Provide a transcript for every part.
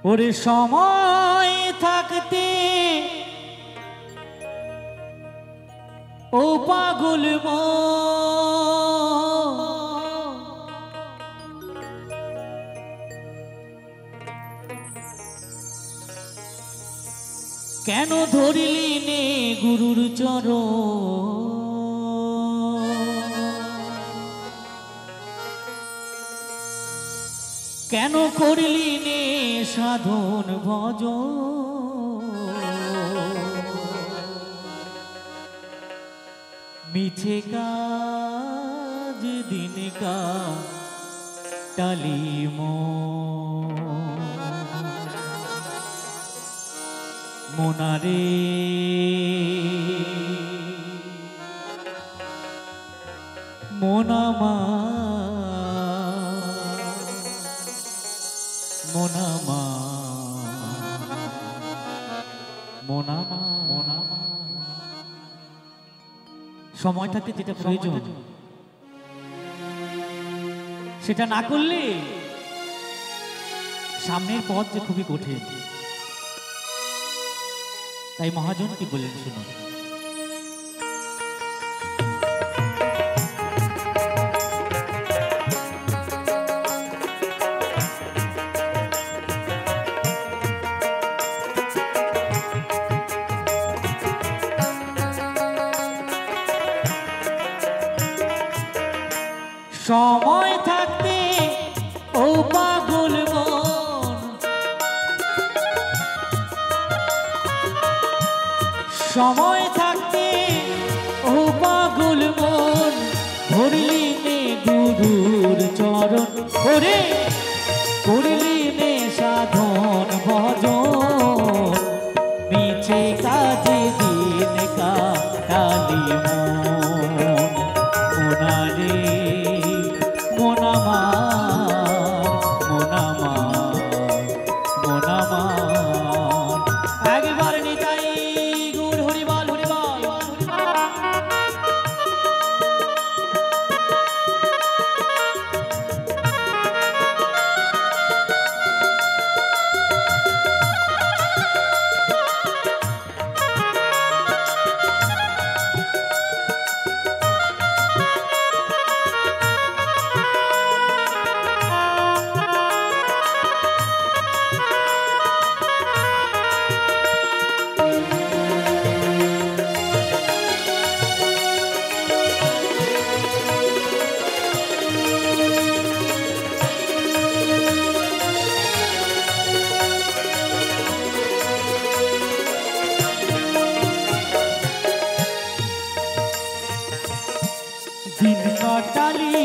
ওরে সময় থাকতে ও পাগল কেন ধরিলি নে গুরুর চরণ কেন করিলি নে সাধন ভজন মিছে কাজ দিন কাটালি মনারে মোনামা মোনামা মোনামা মোনামা সময় থাকতে যেটা প্রয়োজন সেটা না করলে সামনের পথ যে খুবই কঠিন। তাই মহাজন কি বললেন শুনুন। সময় থাকতে ও পাগল মন সময় থাকতে ও পাগল মন ধরলি নে গুরুর চরণ ওরে করলি নে সাধন ভজন মিছে কাজে দিন কাটালি মোনারে মোনামার মোনামার মোনামার একবার নিতাই গুণ হরিবল হরিবল দিন কাটালি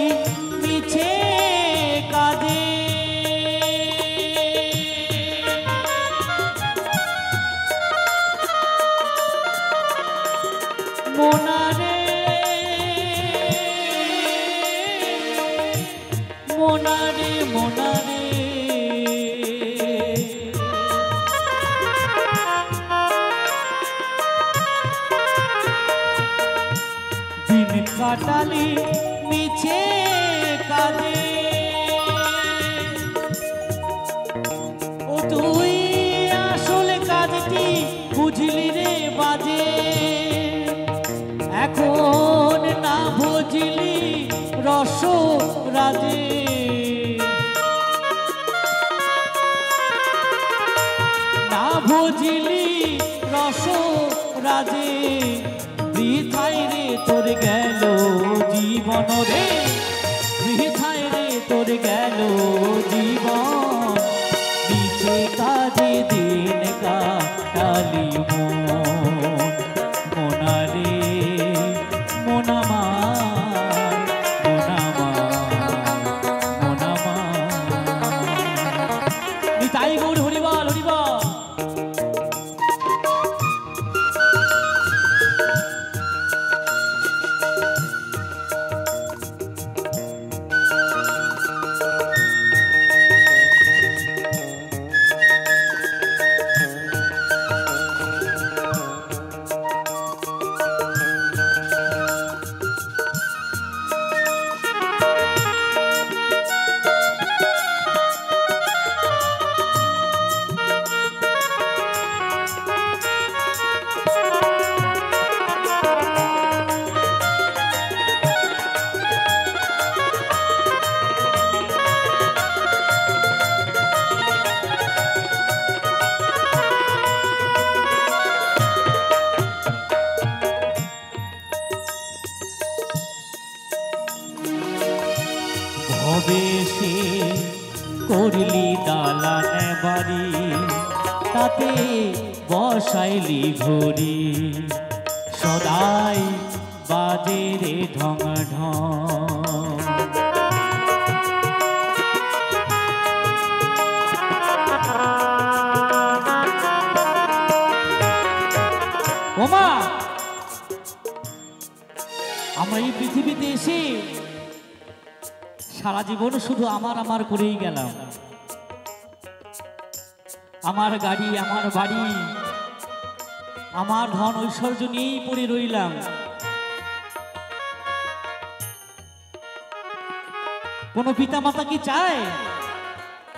মিছে কাঁদে মোনারে মোনারে মোনারে দিন কাটালি মিছে কাঁদে ও তুই আসল কাজটি বুঝলি রে বাজে এখন না বুঝলি রস রাজে না বুঝলি রস রাজে বৃথায় রে তোর গেল জীবন রে বৃথায় রে তোর গেল জীবন মিছে কাজে দিন কাটালি মোনারে মোনামার মোনামার মোনামার নিতাই গৌর হরিবল হরিবল বাড়ি, তাতে বসাইলি ঘড়ি, সদাই বাজে রে ঢং ঢং। ওমা, আমরা এই পৃথিবীতে এসে সারা জীবন শুধু আমার আমার করেই গেলাম। আমার গাড়ি, আমার বাড়ি, আমার ধন ঐশ্বর্য নিয়েই পড়ে রইলাম। কোন পিতা মাতা কি চায়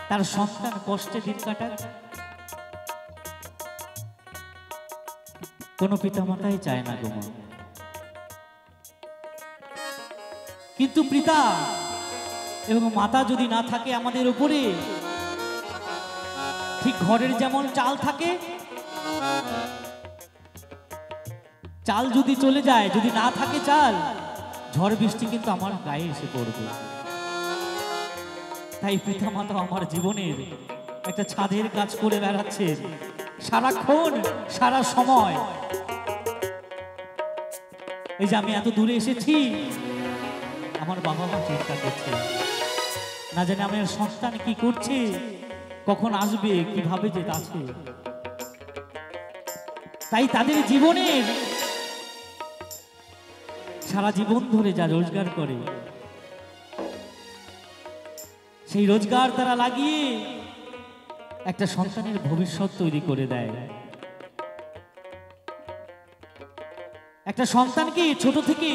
তার সন্তান কষ্টে দিন কাটাক? কোন পিতা মাতাই চায় না গো। কিন্তু পিতা এবং মাতা যদি না থাকে আমাদের উপরে, ঠিক ঘরের যেমন চাল থাকে, চাল যদি চলে যায়, যদি না থাকে চাল, ঝড় বৃষ্টি কিন্তু আমার গায়ে এসে পড়বে। তাই পিতা মাতা আমার জীবনের একটা ছাদের কাজ করে বেড়াচ্ছে সারাক্ষণ, সারা সময়। এই যে আমি এত দূরে এসেছি, আমার বাবা মা চিন্তা করছে, না জানি আমার সন্তান কি করছে, কখন আসবে, কিভাবে যে আছে। তাই তাদের জীবনের সারা জীবন ধরে যা রোজগার করে, সেই রোজগার তারা লাগিয়ে একটা সন্তানের ভবিষ্যৎ তৈরি করে দেয়। একটা সন্তানকে ছোট থেকে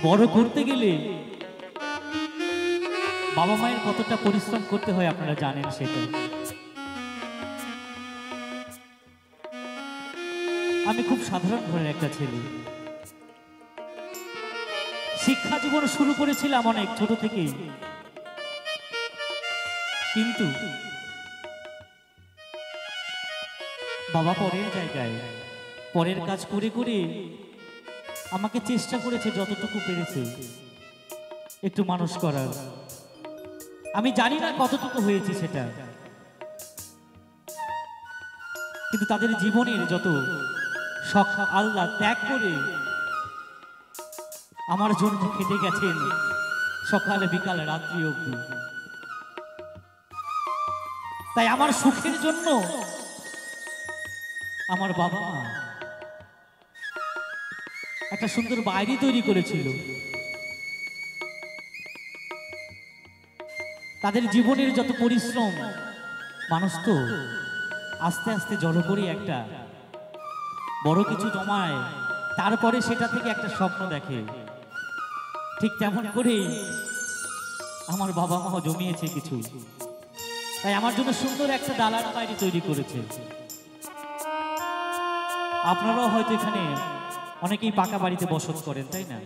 বড় করতে গেলে বাবা মায়ের কতটা পরিশ্রম করতে হয় আপনারা জানেন সেটা। আমি খুব সাধারণ ঘরের একটা ছেলে, শিক্ষা জীবন শুরু করেছিলাম অনেক ছোট থেকেই, কিন্তু বাবা পরের জায়গায় পরের কাজ করে করে আমাকে চেষ্টা করেছে যতটুকু পেরেছে একটু মানুষ করার। আমি জানি না কতটুকু হয়েছে সেটা, কিন্তু তাদের জীবনের যত শখ আল্লাহ ত্যাগ করে আমার জন্য খেটে গেছেন সকালে বিকালে রাত্রি অবধি। তাই আমার সুখের জন্য আমার বাবা মা একটা সুন্দর বাড়ি তৈরি করেছিল। তাদের জীবনের যত পরিশ্রম, মানুষ তো আস্তে আস্তে জড়ো করে একটা বড় কিছু জমায়, তারপরে সেটা থেকে একটা স্বপ্ন দেখে। ঠিক তেমন করেই আমার বাবা মা জমিয়েছে কিছু, তাই আমার জন্য সুন্দর একটা দালান বাড়ি তৈরি করেছে। আপনারাও হয়তো এখানে অনেকেই পাকা বাড়িতে বসত করেন, তাই না?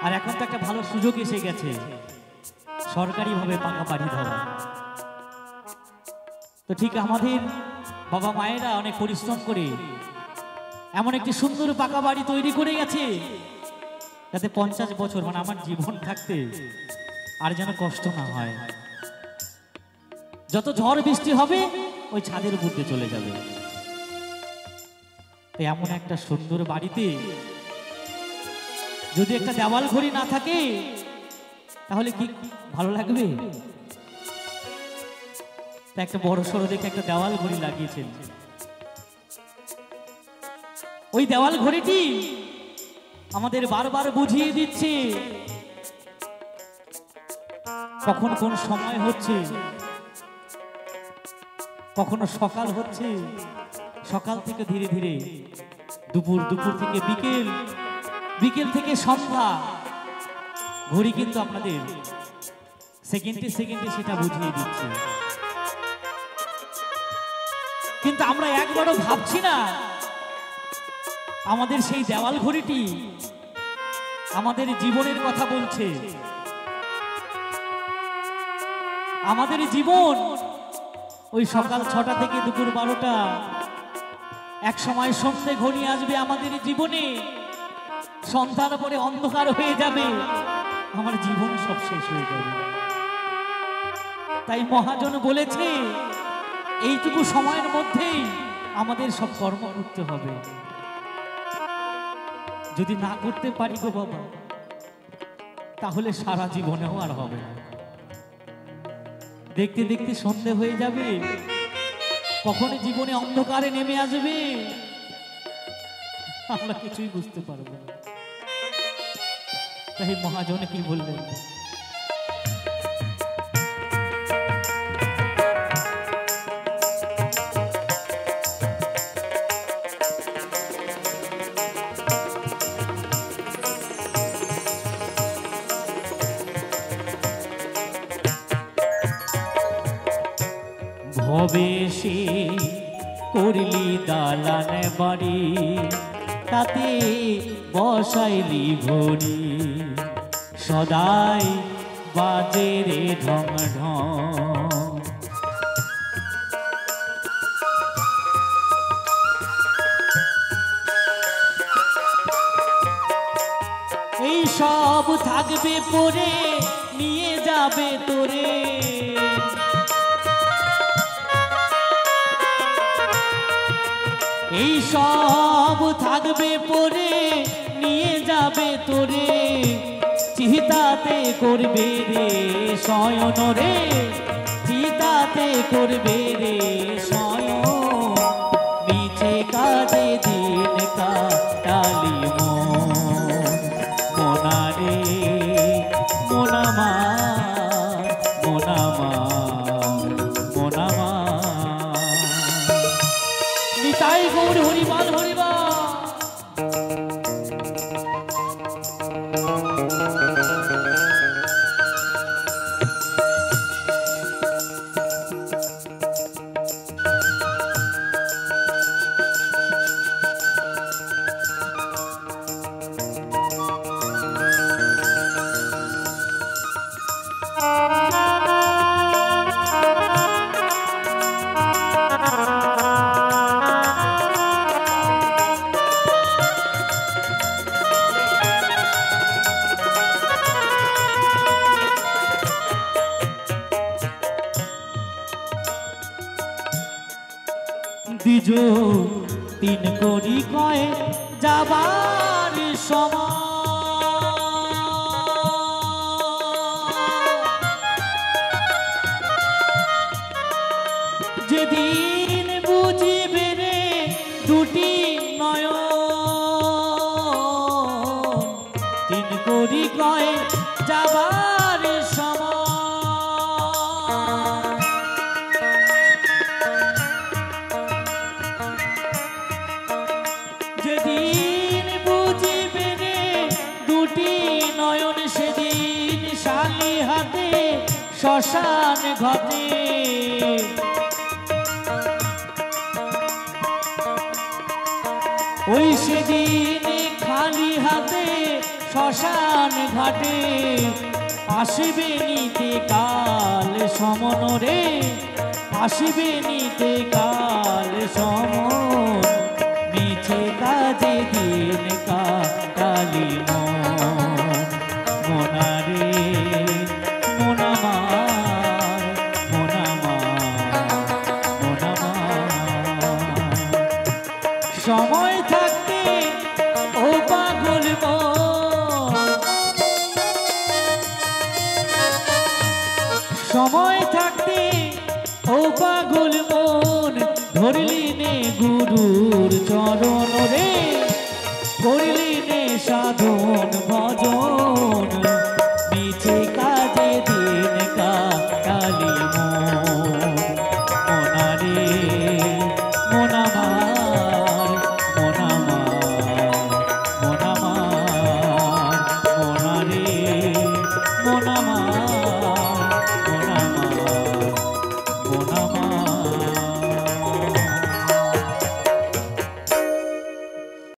আর এখন তো একটা ভালো সুযোগ এসে গেছে সরকারিভাবে পাকা বাড়ি দেওয়া। তো ঠিক আমাদের বাবা মায়েরা অনেক পরিশ্রম করে এমন একটি সুন্দর পাকা বাড়ি তৈরি করে গেছে, যাতে 50 বছর মানে আমার জীবন থাকতে আর যেন কষ্ট না হয়। যত ঝড় বৃষ্টি হবে ওই ছাদের উপরে চলে যাবে। তাই এমন একটা সুন্দর বাড়িতে যদি একটা দেওয়াল ঘড়ি না থাকে তাহলে কি ভালো লাগবে? তা একটা বড় সড়ো দেখে একটা দেওয়াল ঘড়ি লাগিয়েছেন। ওই দেওয়াল ঘড়িটি আমাদের বারবার বুঝিয়ে দিচ্ছে কখন কোন সময় হচ্ছে, কখনো সকাল হচ্ছে, সকাল থেকে ধীরে ধীরে দুপুর, দুপুর থেকে বিকেল, বিকেল থেকে সন্ধ্যা। ঘড়ি কিন্তু আপনাদের সেকেন্ডে সেকেন্ডে সেটা বুঝিয়ে দিচ্ছে। কিন্তু আমরা একবারও ভাবছি না আমাদের সেই দেওয়াল ঘড়িটি আমাদের জীবনের কথা বলছে। আমাদের জীবন ওই সকাল 6টা থেকে দুপুর 12টা, এক সময় সন্ধ্যে ঘনিয়ে আসবে আমাদের জীবনে, সন্ধ্যার পরে অন্ধকার হয়ে যাবে, আমার জীবন সব শেষ হয়ে যাবে। তাই মহাজন বলেছে এইটুকু সময়ের মধ্যেই আমাদের সব কর্ম করতে হবে। যদি না করতে পারি গো বাবা, তাহলে সারা জীবনেও আর হবে না। দেখতে দেখতে সন্ধে হয়ে যাবে, কখনো জীবনে অন্ধকারে নেমে আসবে, আমরা কিছুই বুঝতে পারবো না। তাই মহাজন কি বললেন, ভবেশে করলি দালান বাড়ি, তাতে বসাইলি ঘড়ি, সদাই বাজে রে ঢং ঢং। এই সব থাকবে পরে, নিয়ে যাবে তোরে, এই সব থাকবে পরে, নিয়ে যাবে তোরে, চিতাতে করবে রে শয়ন রে, চিতাতে করবে রে শয়ন। মিছে কাজে দিন কাটালি মোনা রে, মোনামা মোনামা মোনামা। নিতাই গৌর হরিবাল হরিবাল। দ্বিজ তিন করি কয়ে যাবার সময়, যেদিন বুঝিবে রে দুটি নয়ন, তিন করি কয়ে যাবার সময়। যেদিন বুঝিবে রে দুটি নয়ন, সেদিন শালি হাতে শ্মশান ঘটে। ওই সেদিন খালি হাতে শ্মশান ঘাটে, আসিবে নিতে কাল সমন রে, আসিবে নিতে কাল সমন। মিছে কাজে দিন কাটালি মোনা রে, মোনামা মোনামা মোনামা। সময় থাকতে ও পাগল মন, সময় থাকতে ও পাগল মন, ধরলি নে গুরুর চরণ রে, করলি নে সাধন ভজন।